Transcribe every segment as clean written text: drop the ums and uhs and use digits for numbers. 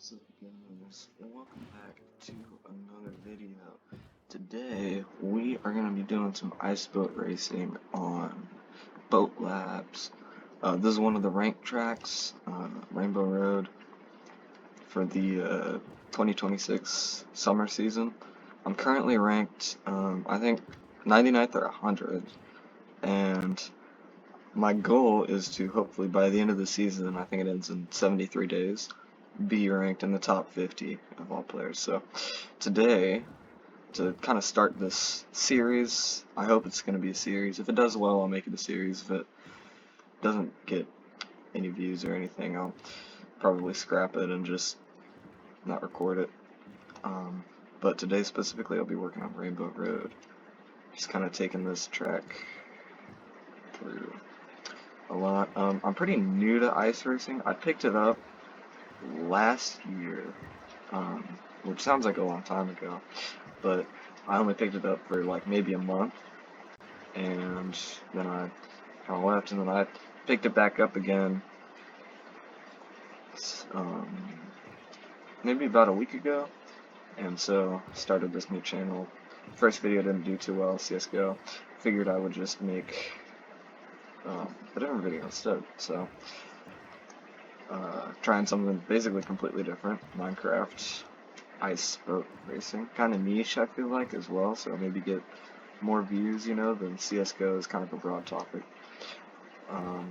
What's up guys, welcome back to another video. Today we are going to be doing some ice boat racing on Boatlabs. This is one of the ranked tracks, Rainbow Road, for the 2026 summer season. I'm currently ranked, I think 99th or 100, and my goal is to hopefully by the end of the season, I think it ends in 73 days, be ranked in the top 50 of all players. So today, to kind of start this series, I hope it's going to be a series. If it does well, I'll make it a series. If it doesn't get any views or anything, I'll probably scrap it and just not record it. But today specifically, I'll be working on Rainbow Road. Just kind of taking this track through a lot. I'm pretty new to ice racing. I picked it up last year, which sounds like a long time ago, but I only picked it up for like maybe a month, and then I kind of left, and then I picked it back up again maybe about a week ago, and so started this new channel. First video didn't do too well, CSGO. Figured I would just make a different video instead, so trying something basically completely different. Minecraft ice boat racing, kind of niche I feel like as well, so maybe get more views, you know, than CSGO is kind of a broad topic. I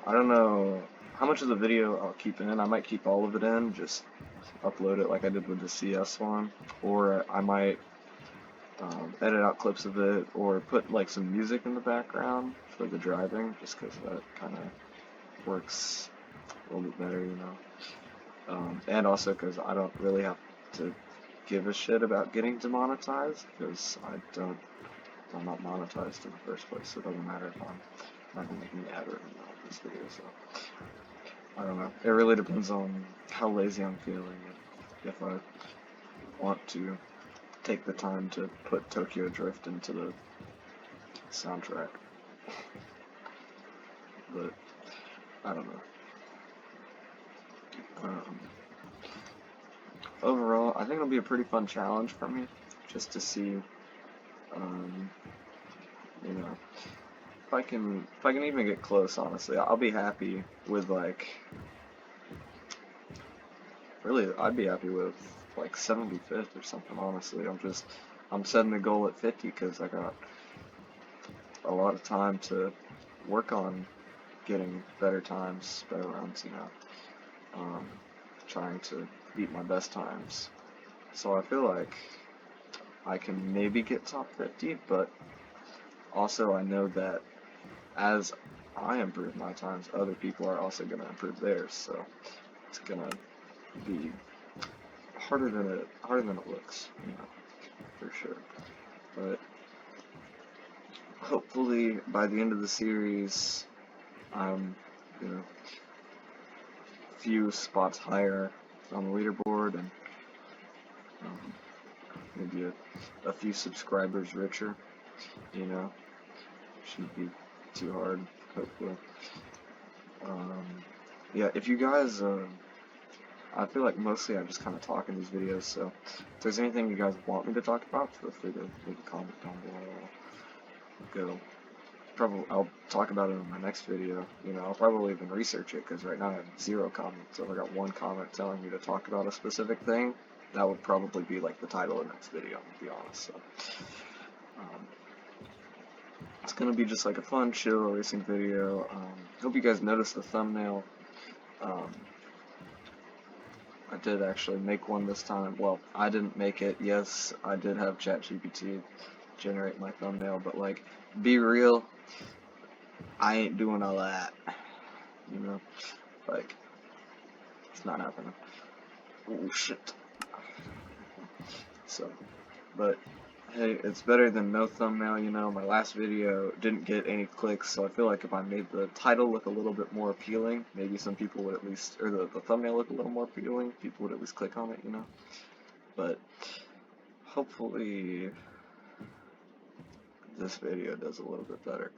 don't know how much of the video I'll keep in. I might keep all of it in, just upload it like I did with the CS one, or I might edit out clips of it, or put like some music in the background for the driving, just because that kind of works a little bit better, you know. And also because I don't really have to give a shit about getting demonetized, because I'm not monetized in the first place, so it doesn't matter if I'm not going to make any ad revenue on this video, so I don't know. It really depends on how lazy I'm feeling, if I want to take the time to put Tokyo Drift into the soundtrack. But I don't know. Overall, I think it'll be a pretty fun challenge for me, just to see, you know, if I can even get close. Honestly, I'll be happy with I'd be happy with like 75th or something. Honestly, I'm setting the goal at 50 because I got a lot of time to work on getting better times, better runs, you know. Trying to beat my best times. So I feel like I can maybe get top 50, but also I know that as I improve my times, other people are also going to improve theirs, so it's going to be harder than it looks, you know, for sure. But hopefully by the end of the series, I'm, you know, a few spots higher on the leaderboard, and maybe a few subscribers richer, you know. Shouldn't be too hard, hopefully. Yeah, if you guys, I feel like mostly I just kind of talk in these videos, so if there's anything you guys want me to talk about, feel free to leave a comment down below. I'll talk about it in my next video. You know, I'll probably even research it, because right now I have 0 comments. So if I got 1 comment telling me to talk about a specific thing, that would probably be like the title of the next video, to be honest. So it's gonna be just like a fun, chill racing video. Hope you guys noticed the thumbnail. I did actually make one this time. Well, I didn't make it. Yes, I did have ChatGPT generate my thumbnail, but like, be real, I ain't doing all that. You know, like, it's not happening. Oh shit. So, but hey, it's better than no thumbnail, you know. My last video didn't get any clicks, so I feel like if I made the title look a little bit more appealing, maybe some people would at least, or the thumbnail look a little more appealing, people would at least click on it, you know. But hopefully this video does a little bit better,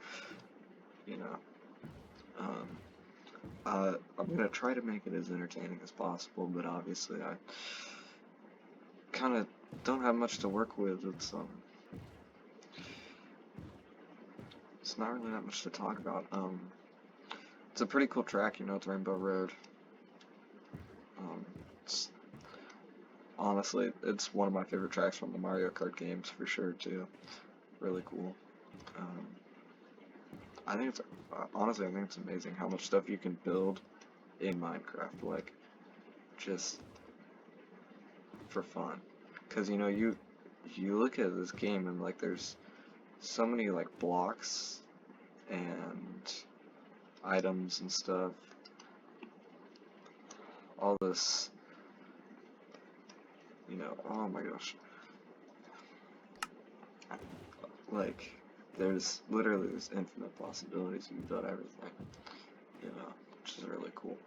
you know. I'm gonna try to make it as entertaining as possible, but obviously I kind of don't have much to work with. It's not really that much to talk about. It's a pretty cool track, you know, it's Rainbow Road. It's honestly, it's one of my favorite tracks from the Mario Kart games for sure too. Really cool. Um, I think it's honestly, I think it's amazing how much stuff you can build in Minecraft, like just for fun. Cause you know, you look at this game and like there's so many like blocks and items and stuff. All this, you know, oh my gosh. Like, there's infinite possibilities. You can build everything, you know, which is really cool.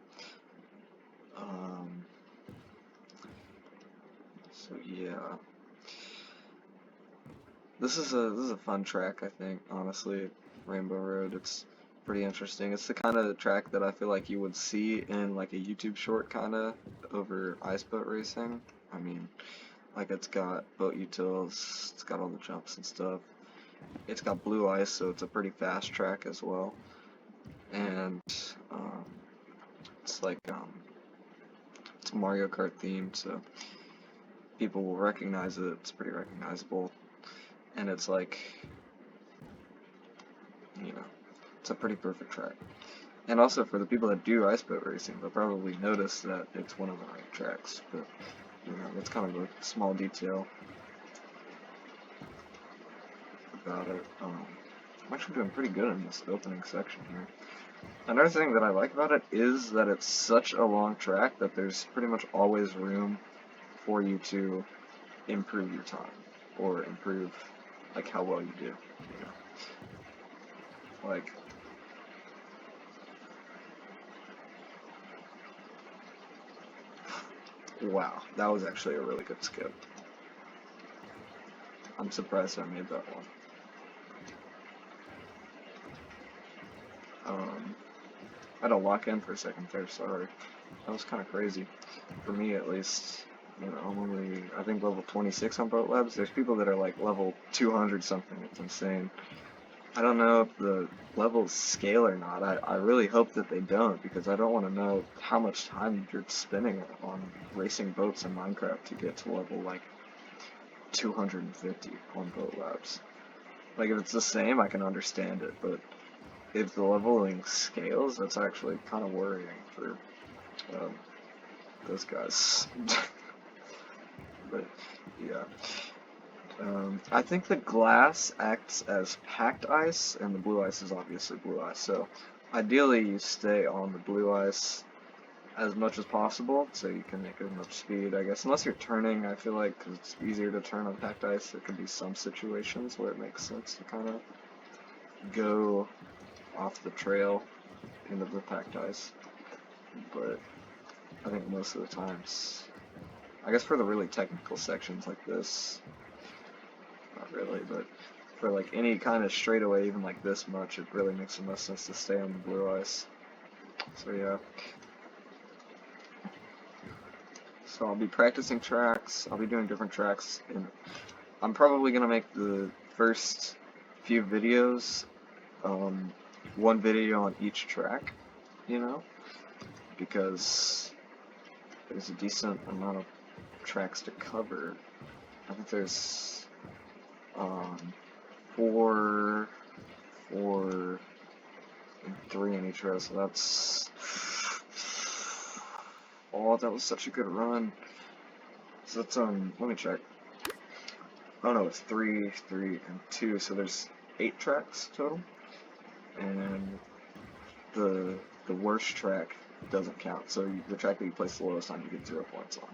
So yeah, this is a fun track. I think honestly, Rainbow Road. It's pretty interesting. It's the kind of track that I feel like you would see in like a YouTube short kind of over ice boat racing. I mean, like it's got boat utils, it's got all the jumps and stuff. It's got blue ice, so it's a pretty fast track as well. And um, it's like it's Mario Kart themed, so people will recognize it. It's pretty recognizable, and it's like, you know, it's a pretty perfect track. And also for the people that do ice boat racing, they'll probably notice that it's one of the right tracks. But you know, that's kind of a small detail about it. I'm actually doing pretty good in this opening section here. Another thing that I like about it is that it's such a long track that there's pretty much always room for you to improve your time or improve like how well you do. You know? Like wow, that was actually a really good skip. I'm surprised I made that one. I had to lock in for a second there, sorry. That was kind of crazy. For me at least. You know, I'm only, I think, level 26 on Boatlabs. There's people that are like level 200 something. It's insane. I don't know if the levels scale or not. I really hope that they don't, because I don't want to know how much time you're spending on racing boats in Minecraft to get to level like 250 on Boatlabs. Like if it's the same, I can understand it, but if the leveling scales, that's actually kind of worrying for um, those guys. But yeah. I think the glass acts as packed ice, and the blue ice is obviously blue ice. So ideally, you stay on the blue ice as much as possible, so you can make as much speed, I guess. Unless you're turning, I feel like, because it's easier to turn on packed ice, there could be some situations where it makes sense to kind of go off the trail into the packed ice. But I think most of the times, I guess for the really technical sections like this, not really, but for like any kind of straightaway, even like this much, it really makes the most sense to stay on the blue ice. So yeah. So I'll be practicing tracks, I'll be doing different tracks, and I'm probably going to make the first few videos, one video on each track, you know, because there's a decent amount of tracks to cover. I think there's four, and three in each row, so that's... Oh, that was such a good run. So that's, let me check. Oh no, it's 3, 3, and 2, so there's 8 tracks total. And the worst track doesn't count, so the track that you place the lowest on, you get 0 points on.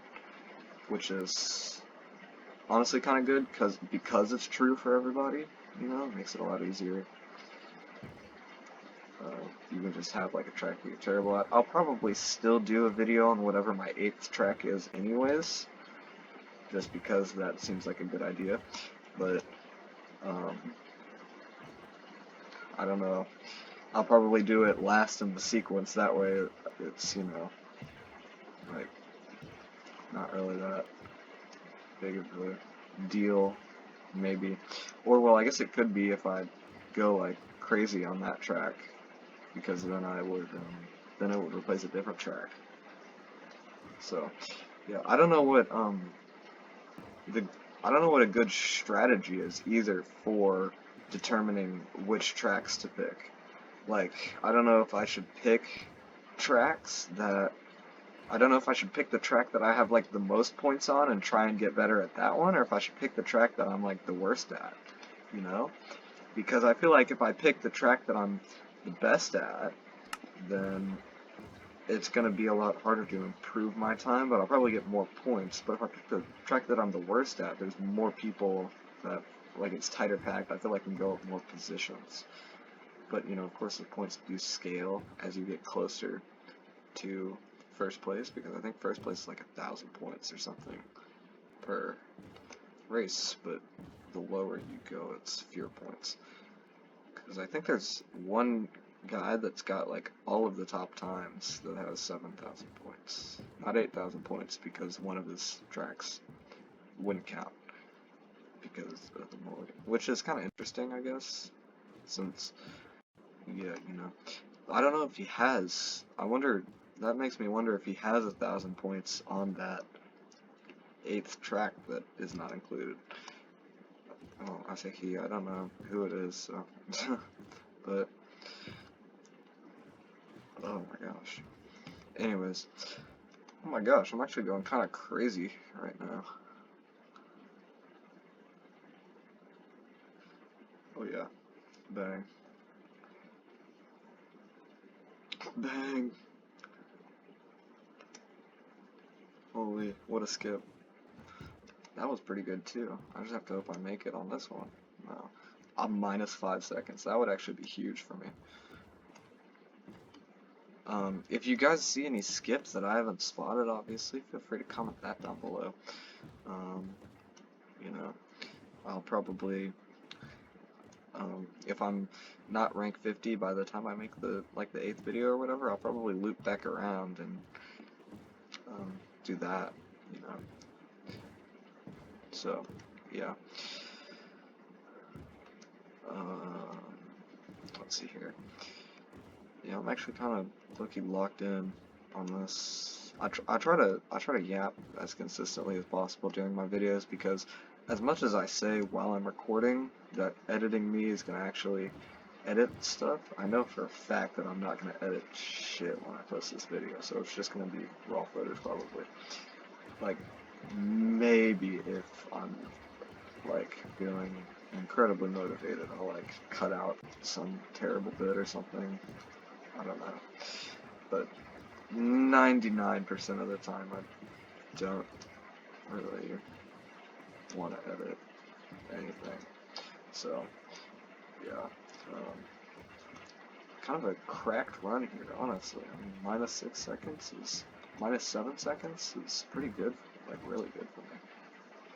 Which is honestly kind of good, because it's true for everybody, you know, it makes it a lot easier. You can just have like a track that you're terrible at. I'll probably still do a video on whatever my 8th track is anyways, just because that seems like a good idea, but I don't know. I'll probably do it last in the sequence. That way, it's, like, not really that big of a deal, maybe. Or, well, I guess it could be if I go, like, crazy on that track, because then it would replace a different track. So, yeah, the, I don't know what a good strategy is either for determining which tracks to pick. Like, I don't know if I should pick tracks that I don't know if I should pick the track that I have like the most points on and try and get better at that one, or if I should pick the track that I'm like the worst at, you know? Because I feel like if I pick the track that I'm the best at, then it's going to be a lot harder to improve my time, but I'll probably get more points. But if I pick the track that I'm the worst at, there's more people that, like, it's tighter packed. I feel like I can go up more positions. But, of course the points do scale as you get closer to first place, because I think first place is like 1,000 points or something per race, but the lower you go, it's fewer points. Because I think there's one guy that's got like all of the top times that has 7,000 points. Not 8,000 points, because one of his tracks wouldn't count because of the mulligan. Which is kind of interesting, I guess, since, yeah, I don't know if he has, that makes me wonder if he has 1,000 points on that 8th track that is not included. Oh, I say he, I don't know who it is, so. But, oh my gosh. Anyways, oh my gosh, I'm actually going kind of crazy right now. Oh yeah, bang. Bang! Holy, what a skip. That was pretty good too. I just have to hope I make it on this one. No. I'm minus 5 seconds. That would actually be huge for me. If you guys see any skips that I haven't spotted, obviously, feel free to comment that down below. I'll probably, if I'm not rank 50 by the time I make the 8th video or whatever, I'll probably loop back around and do that, So, yeah. Let's see here. Yeah, I'm actually kind of looking locked in on this. I try to yap as consistently as possible during my videos, because as much as I say while I'm recording that editing me is gonna actually edit stuff, I know for a fact that I'm not gonna edit shit when I post this video, so it's just gonna be raw footage probably. Like, maybe if I'm like feeling incredibly motivated, I'll like cut out some terrible bit or something. I don't know. But 99% of the time I don't really want to edit anything. So, yeah. Kind of a cracked run here, honestly. I mean, minus 6 seconds is, minus 7 seconds is pretty good, like really good for me.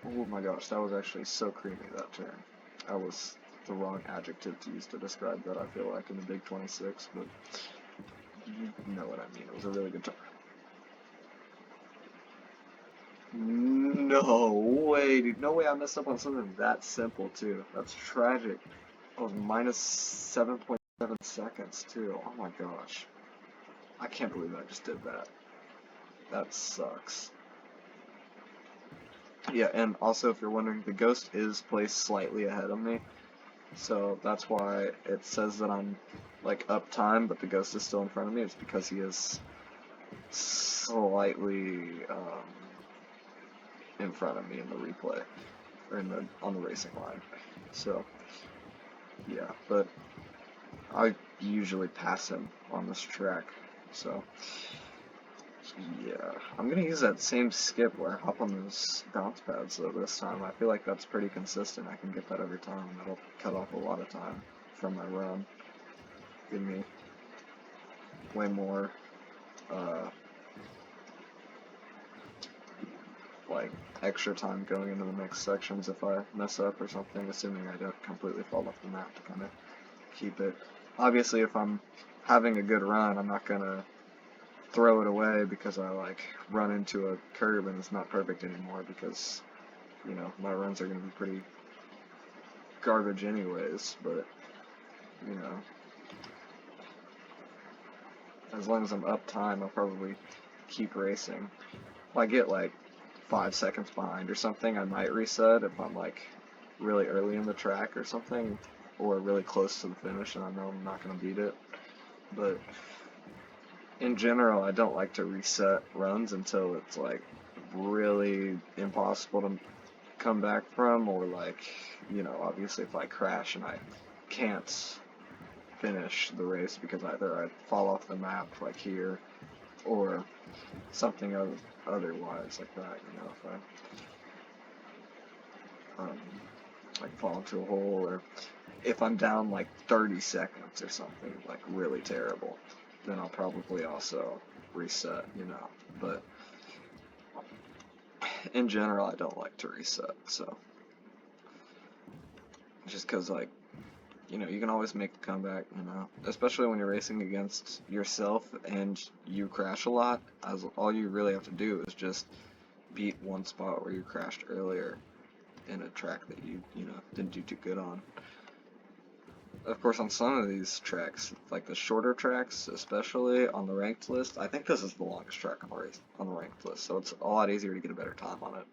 Oh my gosh, that was actually so creamy, that turn. That was the wrong adjective to use to describe that, I feel like, in the Big 26, but you know what I mean. It was a really good turn. No way, dude. No way I messed up on something that simple, too. That's tragic. I was minus 7.7 seconds, too. Oh my gosh. I can't believe I just did that. That sucks. Yeah, and also, if you're wondering, the ghost is placed slightly ahead of me. So that's why it says that I'm, like, up time, but the ghost is still in front of me. It's because he is slightly, in front of me in the replay, or on the racing line. So, yeah, but I usually pass him on this track, so yeah. I'm gonna use that same skip where I hop on those bounce pads though this time. I feel like that's pretty consistent. I can get that every time. That'll cut off a lot of time from my run. Give me way more, like, extra time going into the next sections if I mess up or something, assuming I don't completely fall off the map to kind of keep it obviously if I'm having a good run, I'm not gonna throw it away because I like run into a curb and it's not perfect anymore, because my runs are gonna be pretty garbage anyways. But you know, as long as I'm up time, I'll probably keep racing. If I get like 5 seconds behind or something, I might reset if I'm like really early in the track or something, or really close to the finish and I know I'm not going to beat it. But in general, I don't like to reset runs until it's like really impossible to come back from, or like, obviously if I crash and I can't finish the race because either I fall off the map like here, or something otherwise like that, if I like fall into a hole, or if I'm down like 30 seconds or something like really terrible, then I'll probably also reset, but in general I don't like to reset, so just because like you can always make a comeback, especially when you're racing against yourself and you crash a lot. As all you really have to do is just beat one spot where you crashed earlier in a track that you didn't do too good on. Of course, on some of these tracks, like the shorter tracks, especially on the ranked list, I think this is the longest track on the ranked list, so it's a lot easier to get a better time on it,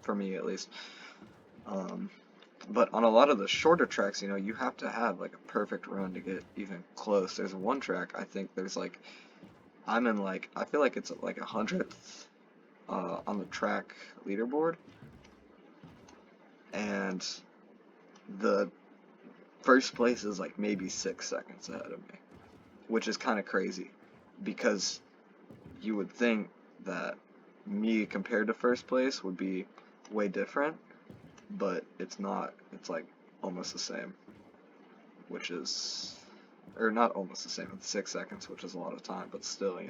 for me at least. But on a lot of the shorter tracks, you have to have like a perfect run to get even close. There's one track, I think there's like, I feel like it's like 100th on the track leaderboard, and the first place is like maybe 6 seconds ahead of me, which is kind of crazy, because you would think that me compared to first place would be way different, but it's not. It's like almost the same, which is, or not almost the same, it's 6 seconds, which is a lot of time, but still,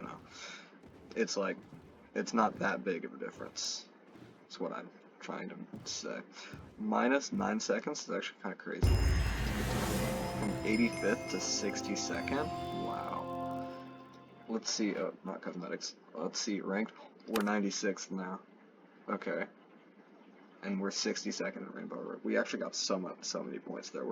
it's like, it's not that big of a difference. That's what I'm trying to say. Minus 9 seconds is actually kind of crazy. From 85th to 62nd? Wow. Let's see, oh, not cosmetics. Let's see, ranked, we're 96th now. Okay. And we're 62nd in Rainbow Road. We actually got so many points there.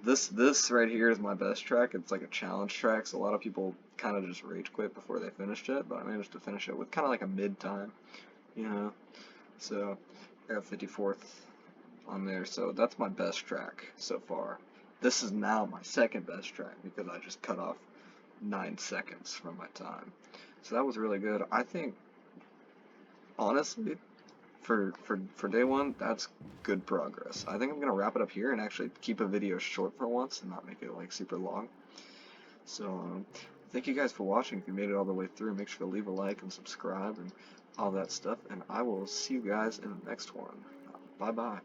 This right here is my best track. It's like a challenge track, so a lot of people kind of just rage quit before they finished it, but I managed to finish it with kind of like a mid time, So I got 54th on there, so that's my best track so far. This is now my second best track because I just cut off 9 seconds from my time. So that was really good. I think, honestly, for day one, that's good progress. I think I'm gonna wrap it up here and actually keep a video short for once and not make it like super long. So thank you guys for watching. If you made it all the way through, make sure to leave a like and subscribe and all that stuff, and I will see you guys in the next one. Bye bye.